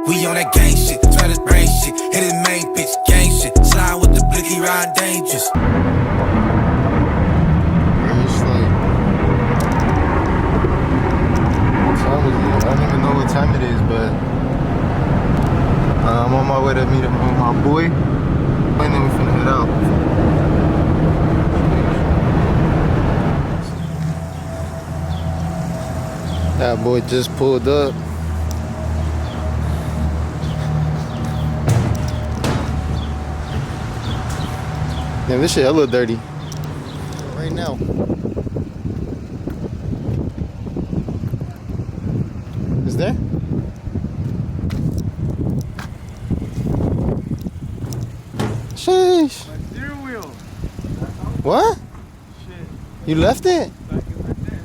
We on that gang shit, try to brain shit, hit his main bitch, gang shit. Slide with the blicky, ride dangerous. It's like, what time is it? I don't even know what time it is, but I'm on my way to meet up with my boy, and then we finna head out. That boy just pulled up. Damn, this shit hella dirty. Right now. Is there? Sheesh. My steering wheel. What? Shit. You left it? Back in right there.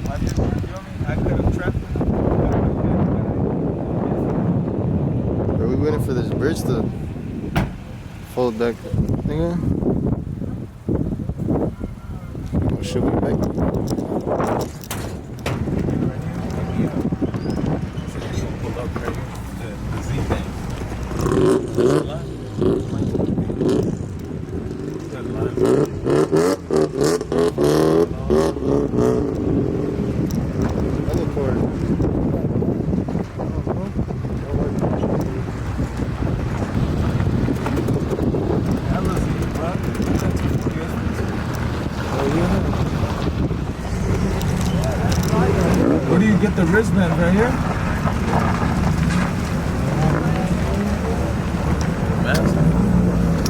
I just, you know what I mean? I could have trapped it. Bro, we waiting for this bridge to fold back. Nigga. Oh shit, we back. Pull up right here. The Z thing. Other cord. Where do you get the wristband? Right here?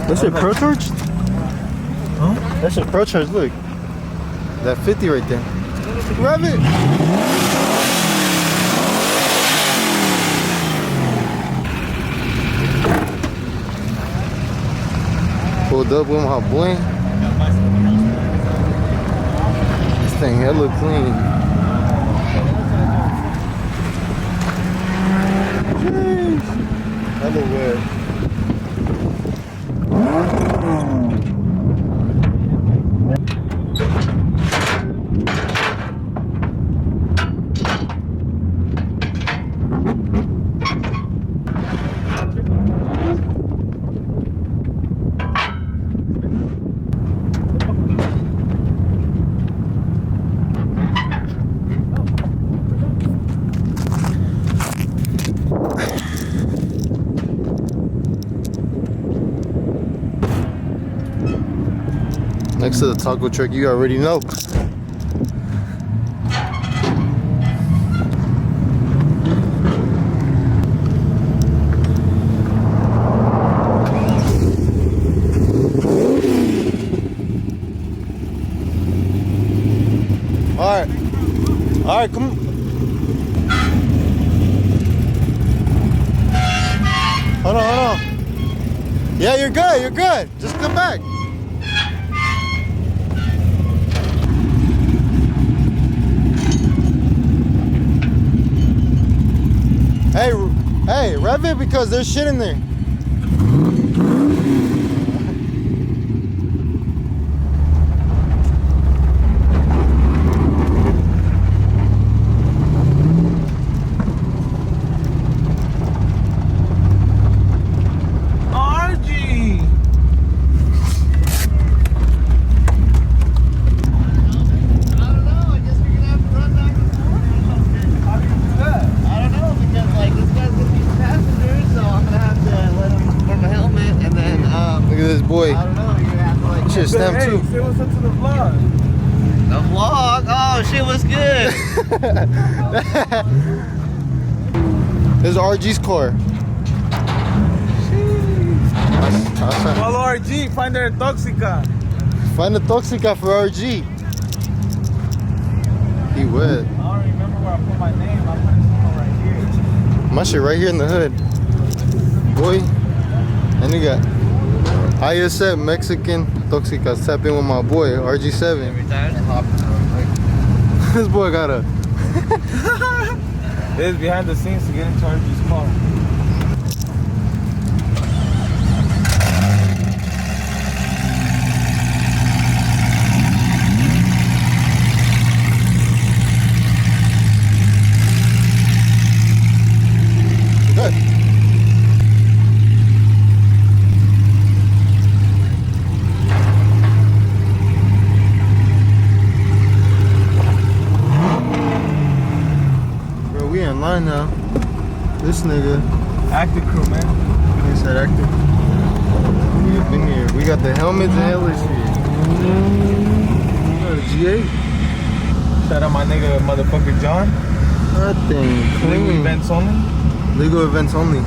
That shit Pro Charge? Huh? That shit Pro Charge, look. That 50 right there. Rev it! Pulled up with my boy. This thing hella clean. Jeez. Hella wet. Next to the taco truck, you already know. All right, come on. Hold on. Yeah, you're good. Just come back. Hey, rev it because there's shit in there. Boy, I don't know, you're gonna have to like. shit stamp Hey, too. say what's up to the vlog. The vlog? Oh, shit was good. This is RG's car. Follow RG, find her Toxica. Find the Toxica for RG. He wet. I don't remember where I put my name. I put it somewhere right here. My shit right here in the hood. Boy, and you got ISF Mexican Toxica. Tap in with my boy, RG7. Every time I hop This boy got a... This is behind the scenes to get into RG's car. in line now. This nigga. Active crew, man. He said active. We've been here. We got the helmets and helmets here. We got a G8. Shout out my nigga, motherfucker John. That thing Legal clean. events only. Legal events only.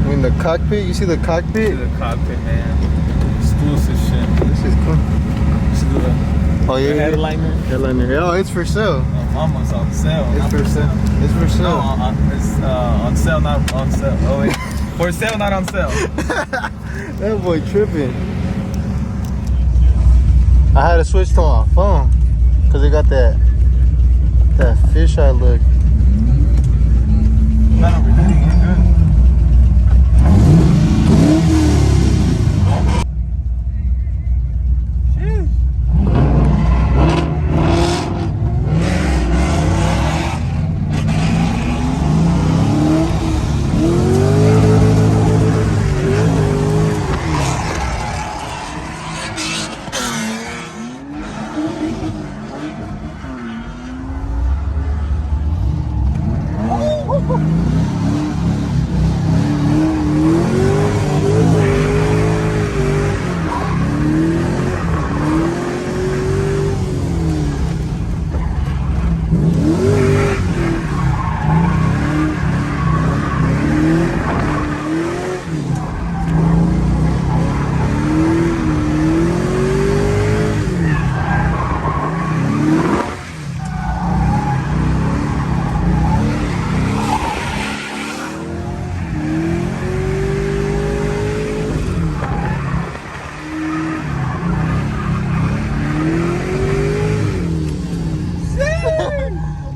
I mean the cockpit. You see the cockpit? To the cockpit, man. Exclusive shit. This is cool. This is the Oh yeah. headliner. Headliner. Oh, it's for sale. Mama's on sale. It's not for sale. It's for No, sale. it's on sale, not on sale. Oh wait, for sale, not on sale. That boy tripping. I had to switch to my phone because it got that fisheye look. Not overheating, you're good. Sheesh.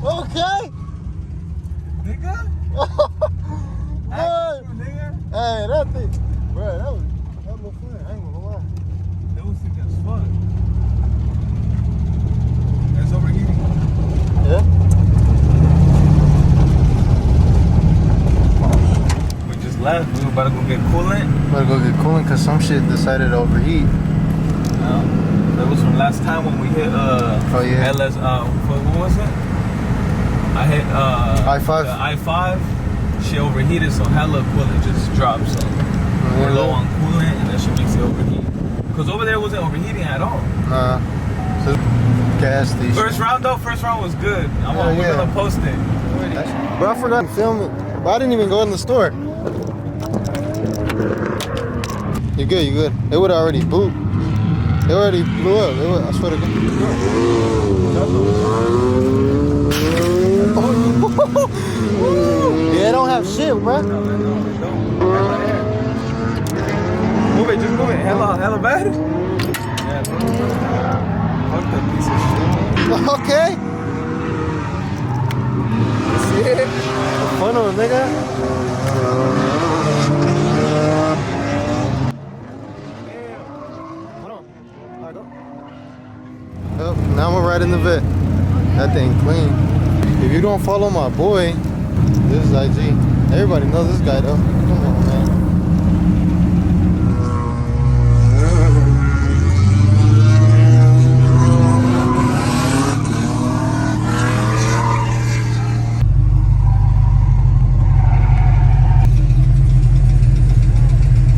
Okay. Nigga? Hey, Nigga? that thing, bro, that was fun. I ain't gonna lie. That was sick as fuck. It's overheating. Yeah. We just left. We were about to go get coolant. Better go get coolant because some shit decided to overheat. That was from last time when we hit Oh, yeah. LS what was it? I hit I-5. the I-5. She overheated, so hella coolant just dropped. So we're low on coolant, and that shit makes it overheat. Cause over there it wasn't overheating at all. Nah. So, gas station. First round was good. We're yeah. gonna post it. Bro, I forgot to film it. But I didn't even go in the store. You're good, you're good. It would already boot. It already blew up. I swear to God. Yeah, it don't have shit, bro. No, they don't. Move it, just move it. Hella bad. Yeah. Fuck that piece of shit. Okay. See it? Fun of nigga. Oh, now I'm riding the vet. That thing clean. If you don't follow my boy, this is IG. Everybody knows this guy though. Come on, man.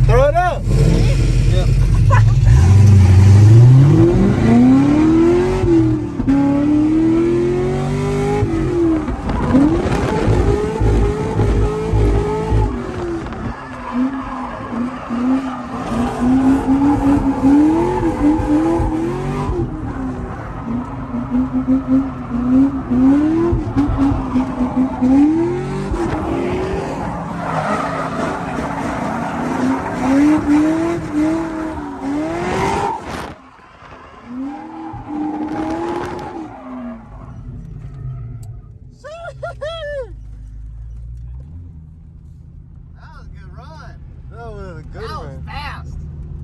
Throw it up. Yep.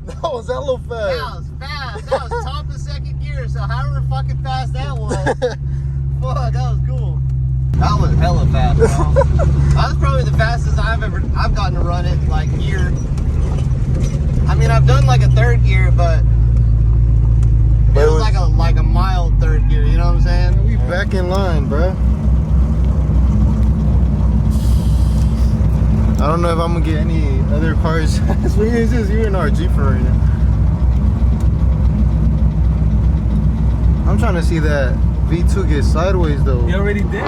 That was hella fast. That was fast. That was top of second gear, so however fucking fast that was. Fuck, that was cool. That was hella fast, bro. That was probably the fastest I've gotten to run it, like, gear. I mean, I've done like a third gear, but it was like a mild third gear, you know what I'm saying? We back in line, bro. I don't know if I'm gonna get any other cars. It's just you and RG for right now. I'm trying to see that V2 get sideways though. He already did.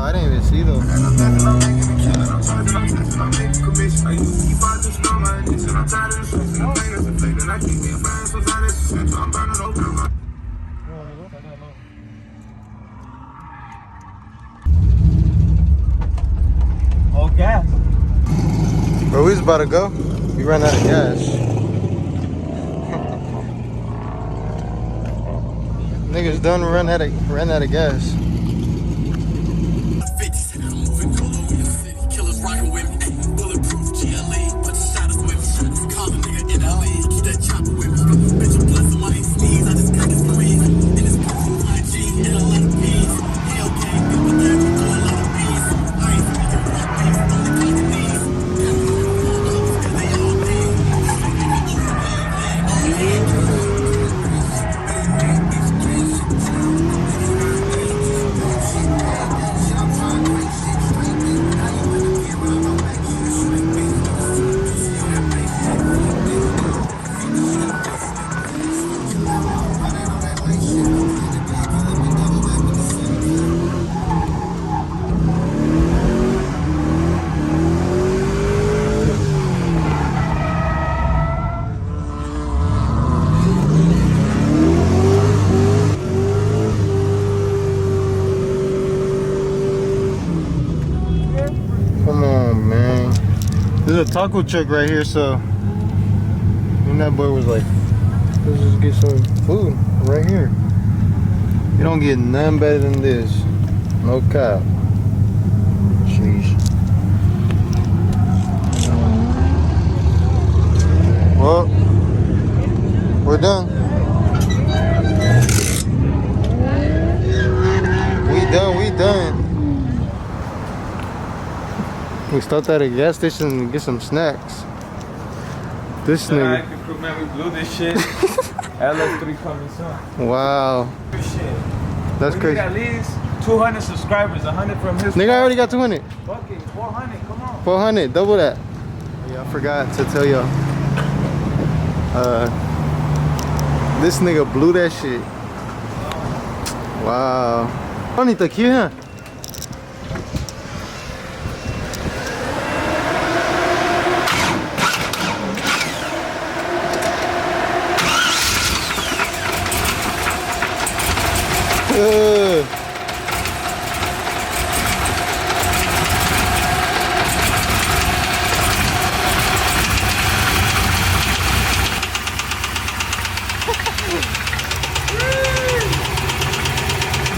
I didn't even see those. Oh, gas. Bro, we was about to go. We ran out of gas. Niggas done ran out of gas. Killers rockin' with me, bulletproof GLE, bunch of shadows with me. Call a nigga NLE, keep that chopper with me. Bitch, I'm blessed, I ain't sneeze, I just got this breeze. And it's cool, IG, and a lot of peas. Hell gang, people there, we do a lot of bees. I ain't speaking rock beats, only clocking these. Cause they all need. Come on, man. There's a taco truck right here, so. And that boy was like, let's just get some food right here. You don't get nothing better than this. No cap. Sheesh. Well, we're done. We done. We stopped at a gas station to get some snacks. This nigga. Crew, man, we blew this shit. LS3 coming soon. Wow. Good shit. That's We crazy. need at least 200 subscribers, 100 from his. Nigga, I already got 200. Fuck it, 400, come on. 400, double that. Yeah, I forgot to tell y'all. This nigga blew that shit. Wow. Bonita aqui, huh?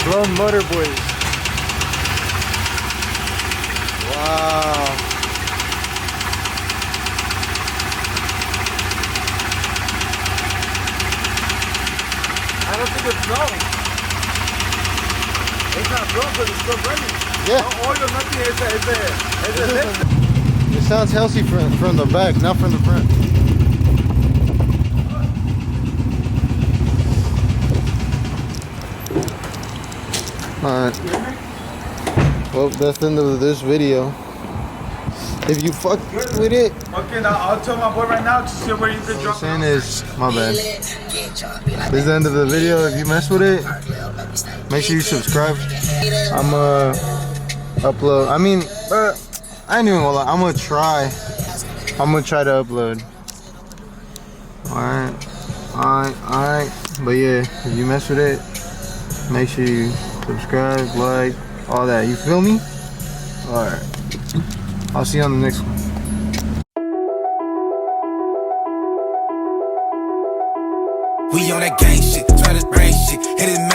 Blown motor boys. Wow. I don't think it's blown. It's not blown, but it's still running. Yeah. No oil, nothing. It sounds healthy from the back, not from the front. Alright. Well, that's the end of this video. If you fuck with it, Okay, now I'll tell my boy right now to see where you can what I'm drop saying is, my bad. This is the end of the video. If you mess with it, make sure you subscribe. I'ma upload. I mean, I ain't even gonna lie. I'm gonna try to upload. Alright. But yeah, if you mess with it, make sure you subscribe, like, all that. You feel me? Alright. I'll see you on the next one. We on that gang shit, try to brain shit, hit it.